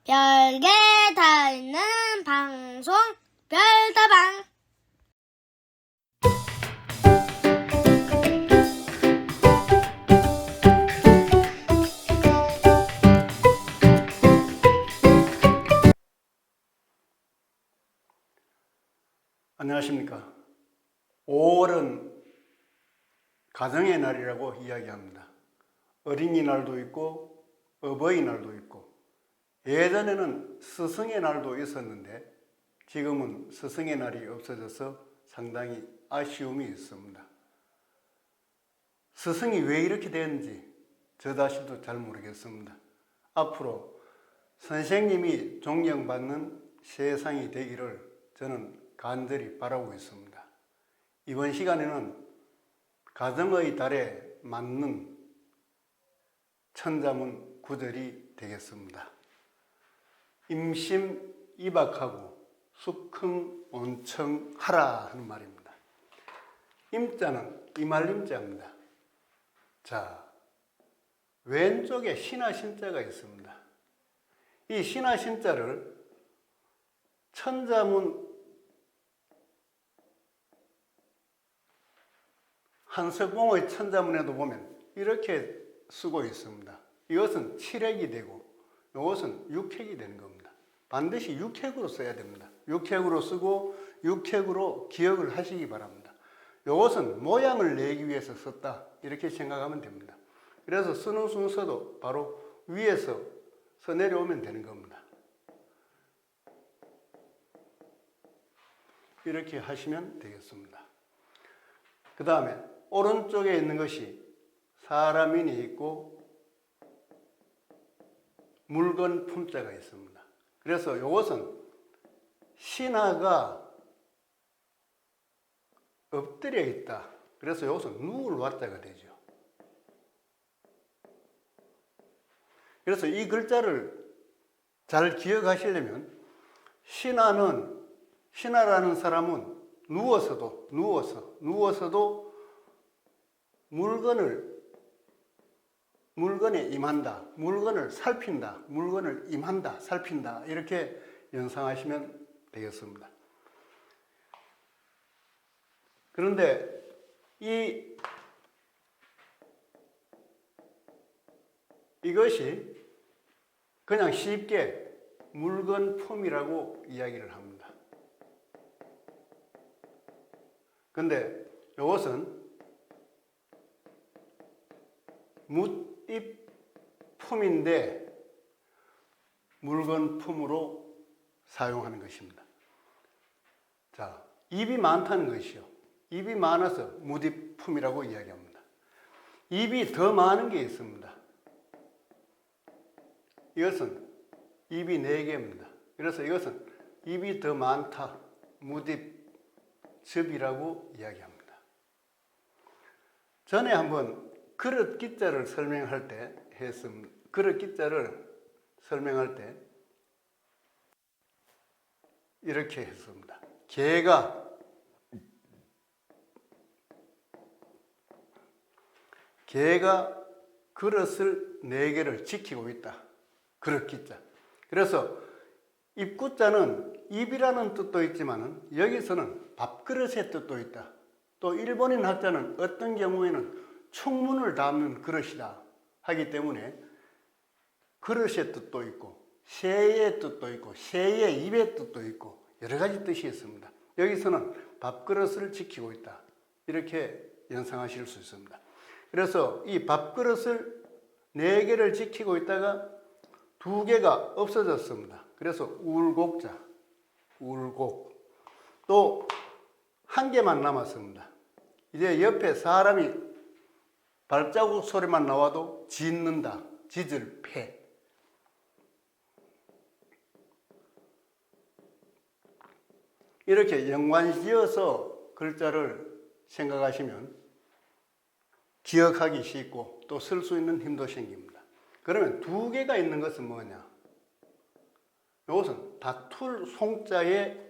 별게 다 있는 방송 별다방. 안녕하십니까. 5월은 가정의 날이라고 이야기합니다. 어린이날도 있고 어버이날도 있고 예전에는 스승의 날도 있었는데 지금은 스승의 날이 없어져서 상당히 아쉬움이 있습니다. 스승이 왜 이렇게 되는지 저 자신도 잘 모르겠습니다. 앞으로 선생님이 존경받는 세상이 되기를 저는 간절히 바라고 있습니다. 이번 시간에는 가정의 달에 맞는 천자문 구절이 되겠습니다. 임심 이박하고 수긍 온청하라 하는 말입니다. 임자는 이말림자입니다. 자, 왼쪽에 신하 신자가 있습니다. 이 신하 신자를 천자문 한석봉의 천자문에도 보면 이렇게 쓰고 있습니다. 이것은 칠획이 되고 이것은 육획이 되는 겁니다. 반드시 육획으로 써야 됩니다. 육획으로 쓰고 육획으로 기억을 하시기 바랍니다. 이것은 모양을 내기 위해서 썼다 이렇게 생각하면 됩니다. 그래서 쓰는 순서도 바로 위에서 서 내려오면 되는 겁니다. 이렇게 하시면 되겠습니다. 그 다음에 오른쪽에 있는 것이 사람인이 있고 물건 품자가 있습니다. 그래서 이것은 신하가 엎드려 있다. 그래서 이것은 누울 왔자가 되죠. 그래서 이 글자를 잘 기억하시려면 신하라는 사람은 누워서도 물건에 임한다, 물건을 살핀다, 물건을 임한다, 살핀다 이렇게 연상하시면 되겠습니다. 그런데 이것이 그냥 쉽게 물건품이라고 이야기를 합니다. 그런데 이것은 묻입품인데 물건품으로 사용하는 것입니다. 자, 입이 많다는 것이요. 입이 많아서 묻입품이라고 이야기합니다. 입이 더 많은 게 있습니다. 이것은 입이 4개입니다. 그래서 이것은 입이 더 많다, 묻입즙이라고 이야기합니다. 전에 한번 그릇 기자를 설명할 때 했습니다. 그릇 기자를 설명할 때 이렇게 했습니다. 개가 그릇을 4개를 지키고 있다. 그릇 기자. 그래서 입구자는 입이라는 뜻도 있지만 여기서는 밥그릇의 뜻도 있다. 또 일본인 학자는 어떤 경우에는 충문을 담는 그릇이다 하기 때문에 그릇의 뜻도 있고 새의 뜻도 있고 새의 입의 뜻도 있고 여러 가지 뜻이 있습니다. 여기서는 밥그릇을 지키고 있다 이렇게 연상하실 수 있습니다. 그래서 이 밥그릇을 4개를 지키고 있다가 2개가 없어졌습니다. 그래서 울곡자, 울곡. 또 1개만 남았습니다. 이제 옆에 사람이 발자국 소리만 나와도 짖는다. 짖을 패. 이렇게 연관지어서 글자를 생각하시면 기억하기 쉽고 또 쓸 수 있는 힘도 생깁니다. 그러면 2개가 있는 것은 뭐냐? 이것은 다툴 송자의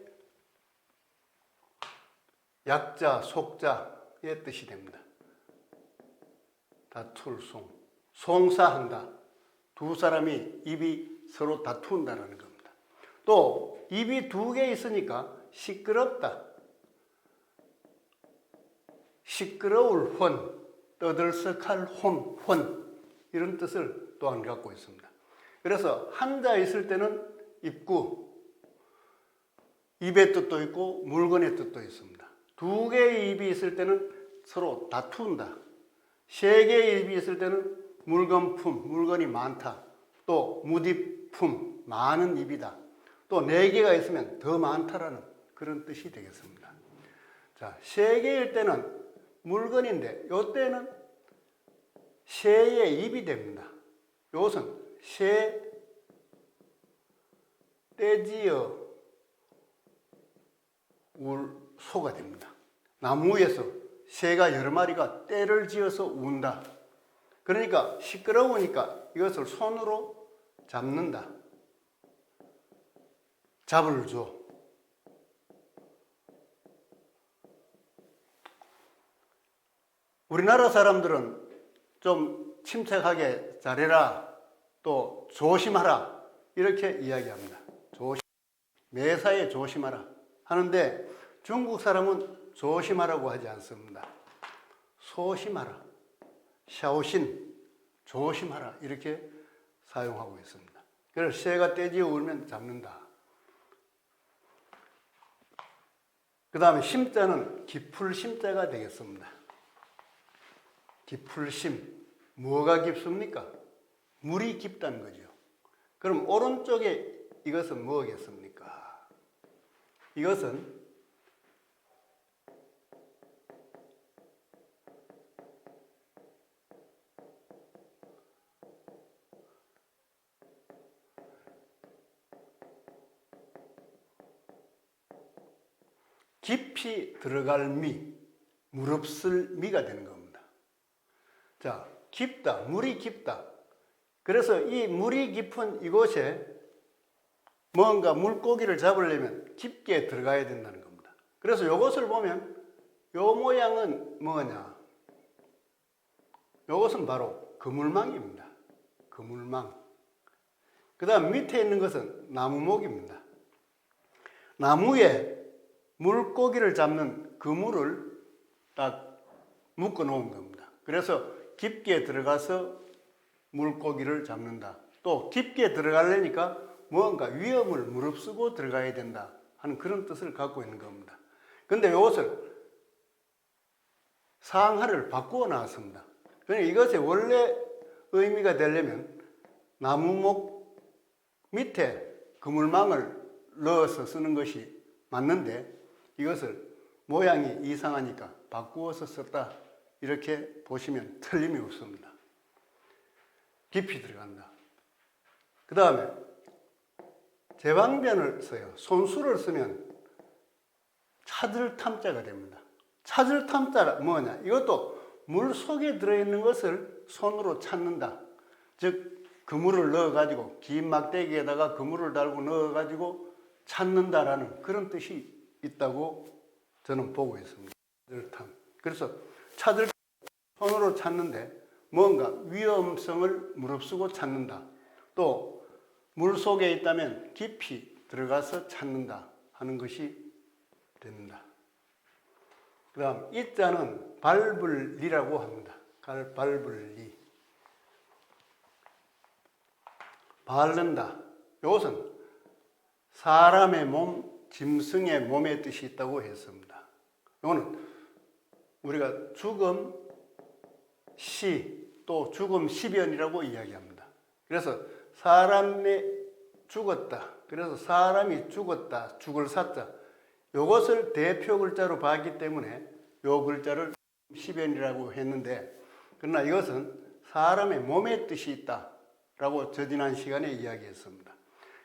약자, 속자의 뜻이 됩니다. 다툴 송. 송사한다. 두 사람이 입이 서로 다툰다라는 겁니다. 또 입이 두 개 있으니까 시끄럽다, 시끄러울 혼, 떠들썩할 혼 이런 뜻을 또한 갖고 있습니다. 그래서 한자 있을 때는 입구, 입의 뜻도 있고 물건의 뜻도 있습니다. 두 개의 입이 있을 때는 서로 다툰다. 세 개의 입이 있을 때는 물건품, 물건이 많다. 또 무디품, 많은 입이다. 또 네 개가 있으면 더 많다라는 그런 뜻이 되겠습니다. 자, 세 개일 때는 물건인데 이때는 새의 입이 됩니다. 이것은 새 떼지어 울 소가 됩니다. 나무에서 새가 여러 마리가 떼를 지어서 운다. 그러니까 시끄러우니까 이것을 손으로 잡는다. 잡을 줘. 우리나라 사람들은 좀 침착하게 잘해라, 또 조심하라 이렇게 이야기합니다. 매사에 조심하라 하는데 중국 사람은 조심하라고 하지 않습니다. 소심하라, 샤오신, 조심하라 이렇게 사용하고 있습니다. 그래서 새가 떼지어 울면 잡는다. 그 다음에 심자는 깊을 심자가 되겠습니다. 깊을 심, 뭐가 깊습니까? 물이 깊다는 거죠. 그럼 오른쪽에 이것은 뭐겠습니까? 이것은 깊이 들어갈 미, 무릅쓸 미가 되는 겁니다. 자, 깊다, 물이 깊다. 그래서 이 물이 깊은 이곳에 뭔가 물고기를 잡으려면 깊게 들어가야 된다는 겁니다. 그래서 이것을 보면 요 모양은 뭐냐? 이것은 바로 그물망입니다. 그물망. 그 다음 밑에 있는 것은 나무목입니다. 나무에 물고기를 잡는 그물을 딱 묶어 놓은 겁니다. 그래서 깊게 들어가서 물고기를 잡는다. 또 깊게 들어가려니까 뭔가 위험을 무릅쓰고 들어가야 된다 하는 그런 뜻을 갖고 있는 겁니다. 근데 이것을 상하를 바꾸어 나왔습니다. 그러니까 이것의 원래 의미가 되려면 나무목 밑에 그물망을 넣어서 쓰는 것이 맞는데 이것을 모양이 이상하니까 바꾸어서 썼다 이렇게 보시면 틀림이 없습니다. 깊이 들어간다. 그 다음에 제방변을 써요. 손수를 쓰면 찾을 탐자가 됩니다. 찾을 탐자가 뭐냐? 이것도 물 속에 들어있는 것을 손으로 찾는다. 즉 그물을 넣어가지고 긴 막대기에다가 그물을 달고 넣어가지고 찾는다라는 그런 뜻이 있다고 저는 보고 있습니다. 그래서 찾을 손으로 찾는데 뭔가 위험성을 무릅쓰고 찾는다. 또 물 속에 있다면 깊이 들어가서 찾는다 하는 것이 됩니다. 그 다음 이자는 밟을 리라고 합니다. 밟을 리. 바른다. 이것은 사람의 몸, 짐승의 몸의 뜻이 있다고 했습니다. 이거는 우리가 죽음, 시, 또 죽음 시변이라고 이야기합니다. 그래서 사람이 죽었다. 그래서 사람이 죽었다. 죽을 사자. 이것을 대표 글자로 봤기 때문에 이 글자를 시변이라고 했는데, 그러나 이것은 사람의 몸의 뜻이 있다라고 저지난 시간에 이야기했습니다.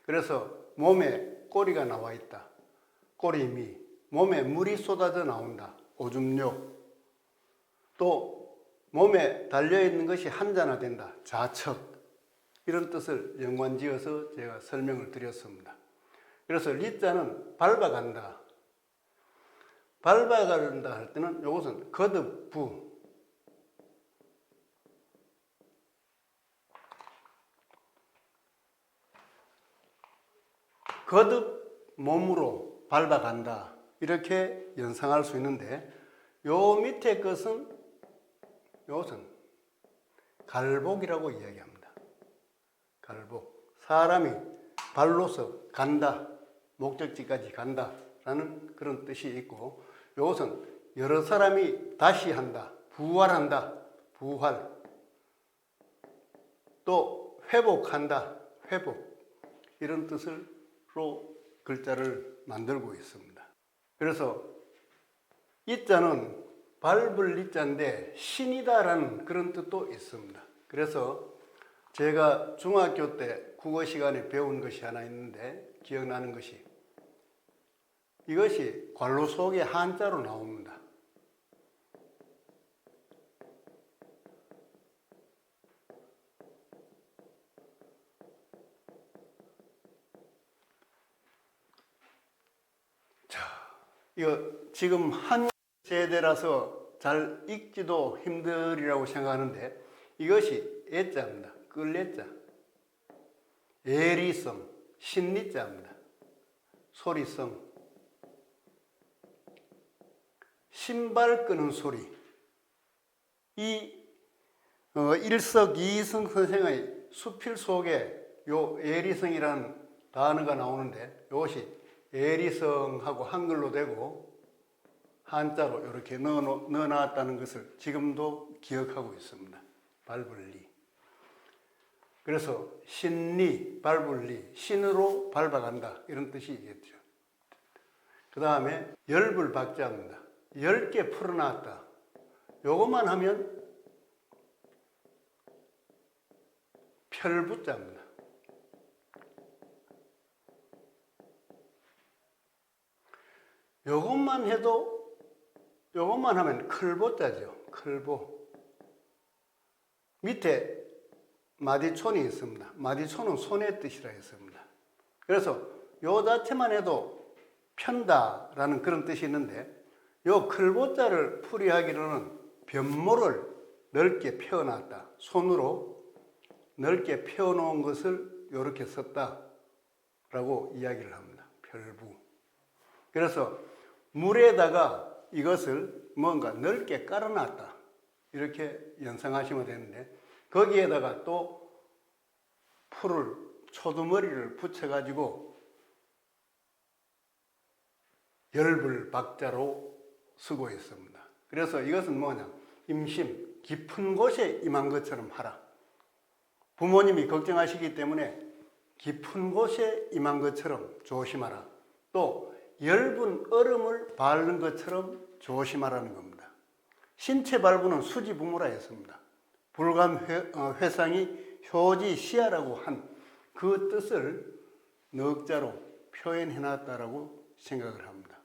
그래서 몸에 꼬리가 나와 있다. 꼬리미. 몸에 물이 쏟아져 나온다. 오줌뇨. 또 몸에 달려있는 것이 한잔화된다. 자척. 이런 뜻을 연관지어서 제가 설명을 드렸습니다. 그래서 리자는 밟아간다. 밟아간다 할 때는 이것은 거듭부. 거듭 몸으로 밟아간다. 이렇게 연상할 수 있는데 요 밑에 것은 요것은 갈복이라고 이야기합니다. 갈복. 사람이 발로서 간다. 목적지까지 간다라는 그런 뜻이 있고 요것은 여러 사람이 다시 한다. 부활한다. 부활. 또 회복한다. 회복. 이런 뜻으로 글자를 만들고 있습니다. 그래서 이자는 밟을 이자인데 신이다라는 그런 뜻도 있습니다. 그래서 제가 중학교 때 국어 시간에 배운 것이 하나 있는데 기억나는 것이 이것이 괄호 속에 한자로 나옵니다. 자, 이거 지금 한 세대라서 잘 읽기도 힘들이라고 생각하는데 이것이 애자입니다. 끌레자. 예리성, 신리자입니다. 소리성. 신발 끄는 소리. 이 일석이성 선생의 수필 속에 요 예리성이라는 단어가 나오는데 이것이 예리성하고 한글로 되고 한자로 이렇게 넣어놨다는 것을 지금도 기억하고 있습니다. 밟을리. 그래서 신리, 밟을리, 신으로 밟아간다 이런 뜻이겠죠. 그 다음에 열불 박자입니다. 10개 풀어놨다. 요것만 하면 별부자입니다. 요것만 해도 요것만 하면 클보자죠. 클보. 밑에 마디촌이 있습니다. 마디촌은 손의 뜻이라 했습니다. 그래서 요 자체만 해도 편다라는 그런 뜻이 있는데 요 클보자를 풀이하기로는 변모를 넓게 펴놨다. 손으로 넓게 펴놓은 것을 이렇게 썼다라고 이야기를 합니다. 별부. 그래서 물에다가 이것을 뭔가 넓게 깔아놨다. 이렇게 연상하시면 되는데 거기에다가 또 풀을 초두머리를 붙여가지고 열불 박자로 쓰고 있습니다. 그래서 이것은 뭐냐? 임심, 깊은 곳에 임한 것처럼 하라. 부모님이 걱정하시기 때문에 깊은 곳에 임한 것처럼 조심하라. 또 엷은 얼음을 밟는 것처럼 조심하라는 겁니다. 신체 발부는 수지부모라 했습니다. 불감 회상이 효지 시야라고 한 그 뜻을 넉자로 표현해 놨다라고 생각을 합니다.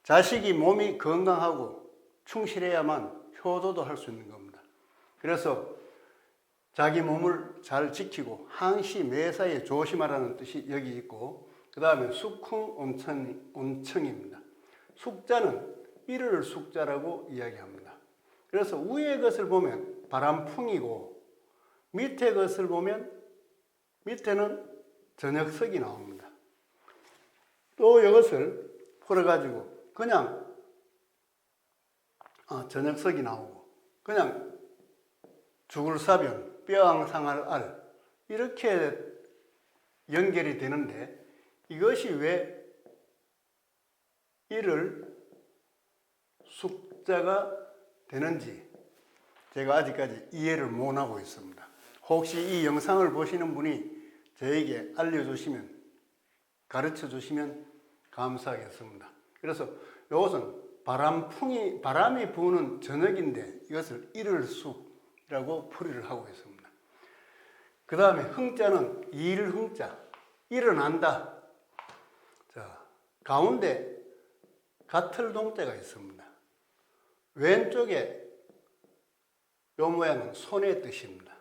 자식이 몸이 건강하고 충실해야만 효도도 할 수 있는 겁니다. 그래서 자기 몸을 잘 지키고 항시 매사에 조심하라는 뜻이 여기 있고 그 다음에 숙흥 온청입니다. 숙자는 이를 숙자라고 이야기합니다. 그래서 위에 것을 보면 바람풍이고 밑에 것을 보면 밑에는 저녁석이 나옵니다. 또 이것을 풀어가지고 그냥 저녁석이 나오고 그냥 죽을 사변, 뼈앙상할 알 이렇게 연결이 되는데 이것이 왜 이를 숙자가 되는지 제가 아직까지 이해를 못하고 있습니다. 혹시 이 영상을 보시는 분이 저에게 알려주시면 가르쳐 주시면 감사하겠습니다. 그래서 이것은 바람이 부는 저녁인데 이것을 일을숙이라고 풀이를 하고 있습니다. 그 다음에 흥자는 일흥자, 일어난다. 자, 가운데 가틀동자가 있습니다. 왼쪽에 요 모양은 손의 뜻입니다.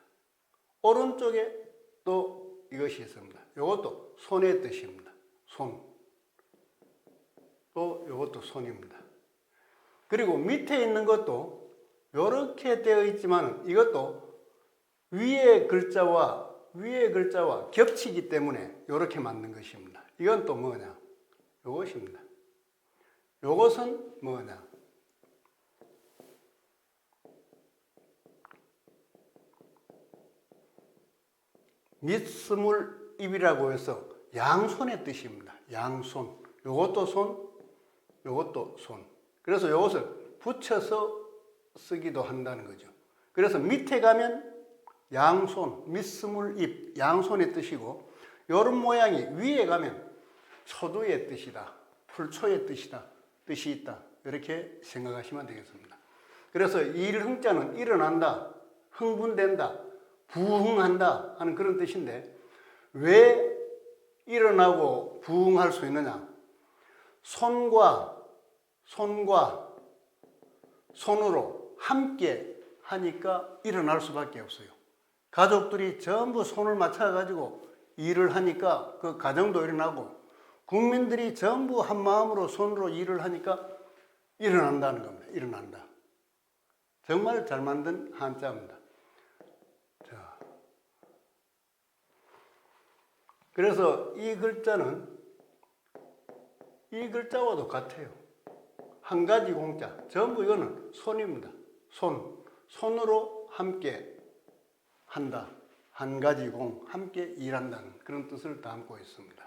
오른쪽에 또 이것이 있습니다. 이것도 손의 뜻입니다. 손. 또 이것도 손입니다. 그리고 밑에 있는 것도 이렇게 되어 있지만 이것도 위의 글자와 위의 글자와 겹치기 때문에 이렇게 만든 것입니다. 이건 또 뭐냐? 요것입니다. 요것은 뭐냐? 밑스물 입이라고 해서 양손의 뜻입니다. 양손. 요것도 손, 요것도 손. 그래서 요것을 붙여서 쓰기도 한다는 거죠. 그래서 밑에 가면 양손, 밑스물 입, 양손의 뜻이고, 요런 모양이 위에 가면 초두의 뜻이다, 풀초의 뜻이다, 뜻이 있다, 이렇게 생각하시면 되겠습니다. 그래서 일흥자는 일어난다, 흥분된다, 부흥한다 하는 그런 뜻인데, 왜 일어나고 부흥할 수 있느냐? 손과 손으로 함께 하니까 일어날 수밖에 없어요. 가족들이 전부 손을 맞춰가지고 일을 하니까 그 가정도 일어나고, 국민들이 전부 한 마음으로 손으로 일을 하니까 일어난다는 겁니다. 일어난다. 정말 잘 만든 한자입니다. 자, 그래서 이 글자는 이 글자와도 같아요. 한 가지 공자. 전부 이거는 손입니다. 손으로 함께 한다. 한 가지 공, 함께 일한다는 그런 뜻을 담고 있습니다.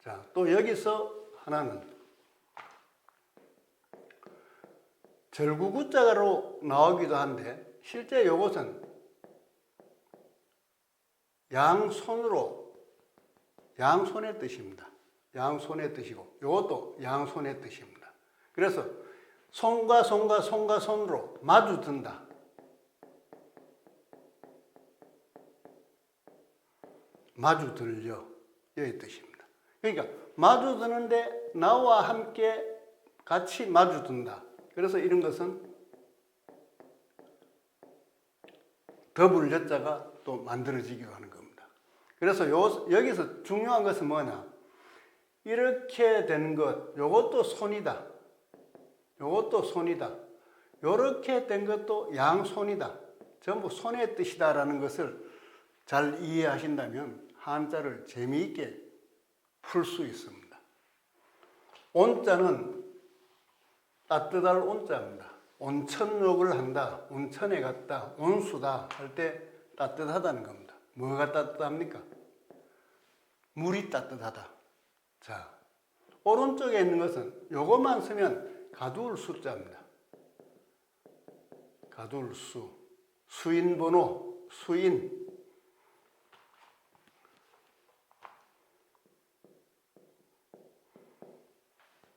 자, 또 여기서 하나는 절구구자로 나오기도 한데, 실제 이것은 양손의 뜻입니다. 양손의 뜻이고, 이것도 양손의 뜻입니다. 그래서 손과 손으로 마주 든다. 마주 들려. 여기 뜻입니다. 그러니까 마주 드는데 나와 함께 같이 마주 든다. 그래서 이런 것은 더블 여자가 또 만들어지기도 하는 겁니다. 그래서 여기서 중요한 것은 뭐냐? 이렇게 된 것, 요것도 손이다. 요것도 손이다. 요렇게 된 것도 양손이다. 전부 손의 뜻이다라는 것을 잘 이해하신다면 한자를 재미있게 풀 수 있습니다. 온자는 따뜻할 온자입니다. 온천욕을 한다, 온천에 갔다, 온수다 할 때 따뜻하다는 겁니다. 뭐가 따뜻합니까? 물이 따뜻하다. 자, 오른쪽에 있는 것은 요것만 쓰면 가두울 수자입니다. 가두울 수, 수인 번호, 수인.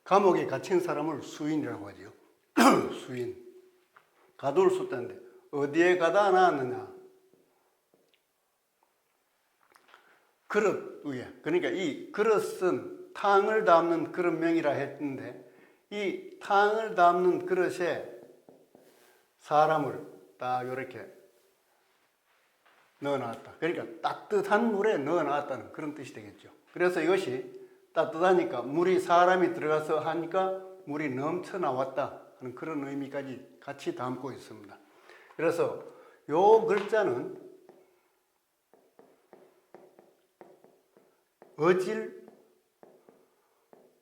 감옥에 갇힌 사람을 수인이라고 하죠. 수인. 가두울 수자인데 어디에 가다 놨느냐? 그릇 위에. 그러니까 이 그릇은 탕을 담는 그릇명이라 했는데, 이 탕을 담는 그릇에 사람을 딱 이렇게 넣어놨다. 그러니까 따뜻한 물에 넣어놨다는 그런 뜻이 되겠죠. 그래서 이것이 따뜻하니까 물이 사람이 들어가서 하니까 물이 넘쳐 나왔다 하는 그런 의미까지 같이 담고 있습니다. 그래서 요 글자는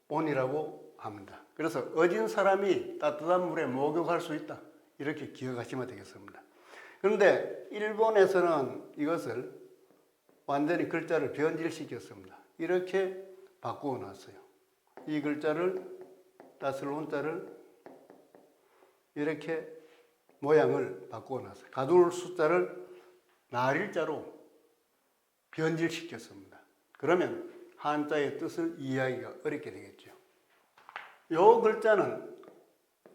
어질온이라고 합니다. 그래서 어진 사람이 따뜻한 물에 목욕할 수 있다, 이렇게 기억하시면 되겠습니다. 그런데 일본에서는 이것을 완전히 글자를 변질시켰습니다. 이렇게 바꾸어 놨어요. 이 글자를, 따스를 온자를 이렇게 모양을 바꾸어 놨어요. 가두울 숫자를 나릴자로 변질시켰습니다. 그러면 한자의 뜻을 이해하기가 어렵게 되겠죠. 이 글자는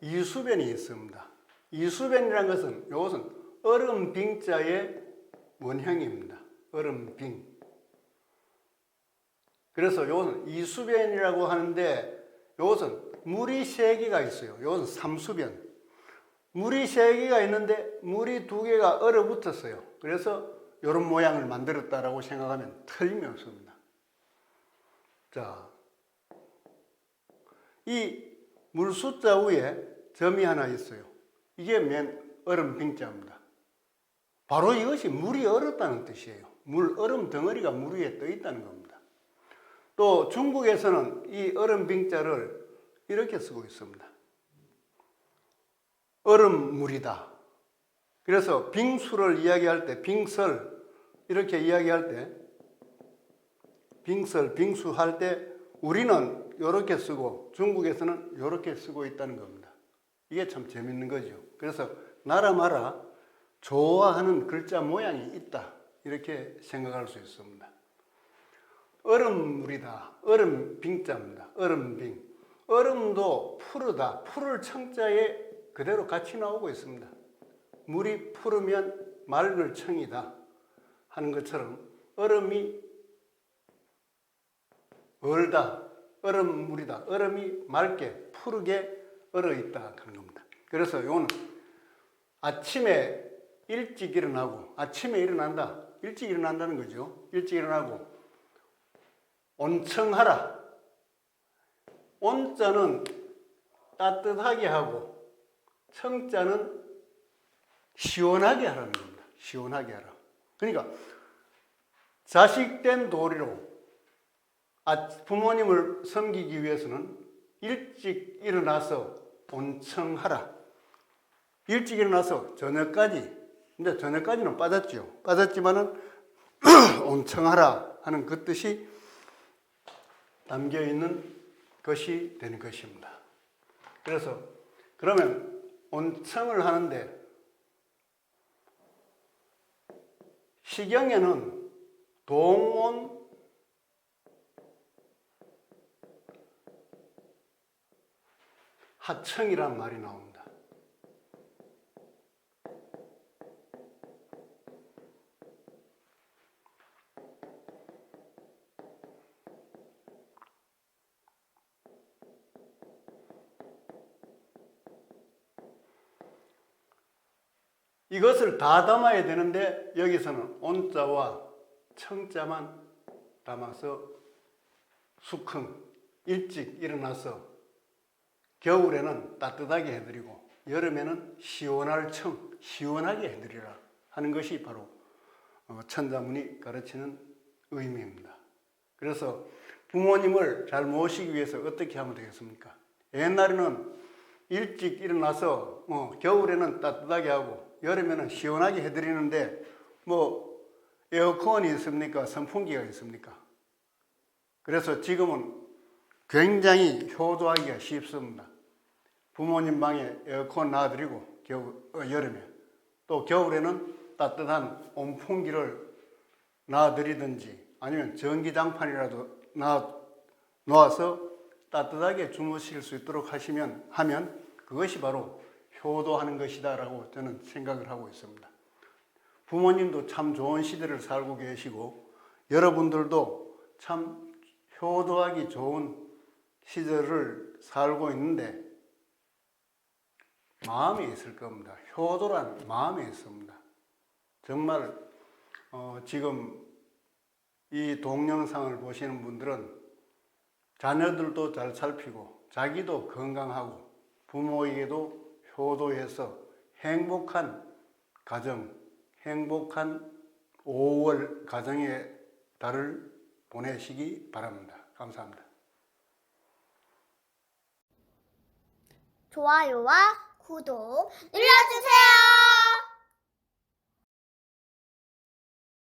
이수변이 있습니다. 이수변이라는 것은, 이것은 얼음빙자의 원형입니다. 얼음빙. 그래서 이것은 이수변이라고 하는데, 이것은 물이 3개가 있어요. 이것은 삼수변. 물이 3개가 있는데 물이 2개가 얼어붙었어요. 그래서 이런 모양을 만들었다라고 생각하면 틀림없습니다. 자, 이 물숫자 위에 점이 하나 있어요. 이게 맨 얼음빙자입니다. 바로 이것이 물이 얼었다는 뜻이에요. 얼음 덩어리가 물 위에 떠 있다는 겁니다. 또 중국에서는 이 얼음 빙자를 이렇게 쓰고 있습니다. 얼음물이다. 그래서 빙수를 이야기할 때 빙설 이렇게 이야기할 때 빙설, 빙수할 때 우리는 이렇게 쓰고 중국에서는 이렇게 쓰고 있다는 겁니다. 이게 참 재밌는 거죠. 그래서 나라마다 좋아하는 글자 모양이 있다. 이렇게 생각할 수 있습니다. 얼음물이다. 얼음 빙자입니다. 얼음빙. 얼음도 푸르다. 푸를 청자에 그대로 같이 나오고 있습니다. 물이 푸르면 맑을 청이다 하는 것처럼 얼음이 얼다. 얼음물이다. 얼음이 맑게 푸르게 얼어 있다 하는 겁니다. 그래서 이거는 아침에 일찍 일어나고 아침에 일어난다. 일찍 일어난다는 거죠. 일찍 일어나고 온청하라. 온자는 따뜻하게 하고 청자는 시원하게 하라는 겁니다. 시원하게 하라. 그러니까 자식된 도리로 부모님을 섬기기 위해서는 일찍 일어나서 온청하라. 일찍 일어나서 저녁까지, 근데 저녁까지는 빠졌죠. 빠졌지만은 온청하라 하는 그 뜻이 담겨 있는 것이 되는 것입니다. 그래서 그러면 온청을 하는데 시경에는 동온 하청이란 말이 나옵니다. 이것을 다 담아야 되는데 여기서는 온자와 청자만 담아서 수컹 일찍 일어나서 겨울에는 따뜻하게 해드리고 여름에는 시원할 청, 시원하게 해드리라 하는 것이 바로 천자문이 가르치는 의미입니다. 그래서 부모님을 잘 모시기 위해서 어떻게 하면 되겠습니까? 옛날에는 일찍 일어나서 겨울에는 따뜻하게 하고 여름에는 시원하게 해드리는데 에어컨이 있습니까? 선풍기가 있습니까? 그래서 지금은 굉장히 효도하기가 쉽습니다. 부모님 방에 에어컨 놔드리고 여름에 또 겨울에는 따뜻한 온풍기를 놔드리든지 아니면 전기장판이라도 놓아서 따뜻하게 주무실 수 있도록 하면 그것이 바로 효도하는 것이다라고 저는 생각을 하고 있습니다. 부모님도 참 좋은 시대를 살고 계시고 여러분들도 참 효도하기 좋은 시절을 살고 있는데 마음에 있을 겁니다. 효도란 마음에 있습니다. 정말 지금 이 동영상을 보시는 분들은 자녀들도 잘 살피고 자기도 건강하고 부모에게도 효도해서 행복한 가정, 행복한 5월 가정의 달을 보내시기 바랍니다. 감사합니다. 좋아요와 구독 눌러주세요.